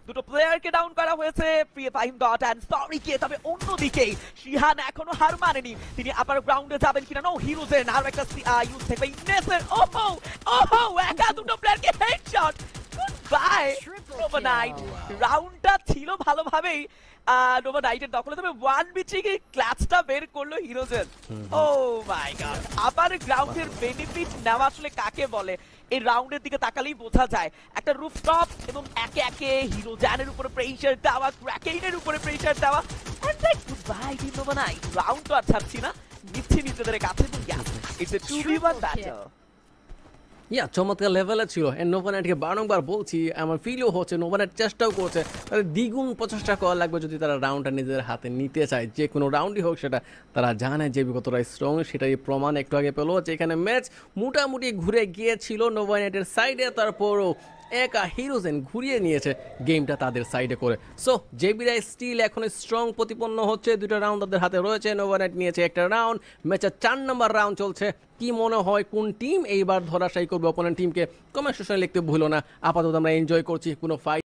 দুটো প্লেয়ারকে ডাউন করা হয়েছে ফাহিম গট অ্যান্ড সরিকে। তবে অন্যদিকে শিহান এখনো হার মানেনি, তিনি আবার গ্রাউন্ডে যাবেন কিনা। নো হিরোজেন আর একটা ইউজ থাকবে ইনেসের। ওহো ওহো, একা দুটো প্লেয়ারকে headshot. Good by Nova Knight. রাউন্ডটা ছিল ভালোভাবেই নোভা নাইটের দখলে, তবে ওয়ান বিচিং এই ক্লাচটা বের করলো হিরোজেন। ও মাই গড, আবার গ্রাউন্ডের বেনিফিট নেওয়া আসলে কাকে বলে এই রাউন্ডের দিকে তাকালেই বোঝা যায়। একটা রুফটপ এবং একে একে হিরোজানের উপরে প্রেসার দেওয়া, ক্র্যাকেইনের উপরে প্রেসার দেওয়া, and like good by team Nova Knight. Round তো আর ছাড়ছি না, নিচ্ছি নিজেদের কাছে। ইটস এ 2v1 ব্যাটল। চমৎকার লেভেলে ছিল। নোভানাইটকে বারংবার বলছি, আমার ফিলও হচ্ছে নোভানাইট চেষ্টাও করছে, তাদের দ্বিগুণ প্রচেষ্টা করা লাগবে যদি তারা রাউন্ডটা নিজেদের হাতে নিতে চায়। যে কোনো রাউন্ডই হোক সেটা তারা জানে যে কতটা স্ট্রং, সেটাই প্রমাণ একটু আগে পেলো। যেখানে ম্যাচ মোটামুটি ঘুরে গিয়েছিল নোভানাইটের সাইডে, তারপরও একা হিরোজেন ঘুরিয়ে নিয়েছে গেমটা তাদের সাইডে করে। সো জেবিরাই স্টিল এখন স্ট্রং প্রতিপন্ন হচ্ছে, দুটো রাউন্ড তাদের হাতে রয়েছে। নোভানাইট নিয়েছে একটা রাউন্ড, ম্যাচের 4 নম্বর রাউন্ড চলছে। কি মনে হয় কোন টিম এইবার ধরাশায়ী করবে অপোনেন্ট টিমকে? কমেন্ট সেকশনে লিখতে ভুলো না। আপাতত আমরা এনজয় করছি, কোনো ফাইট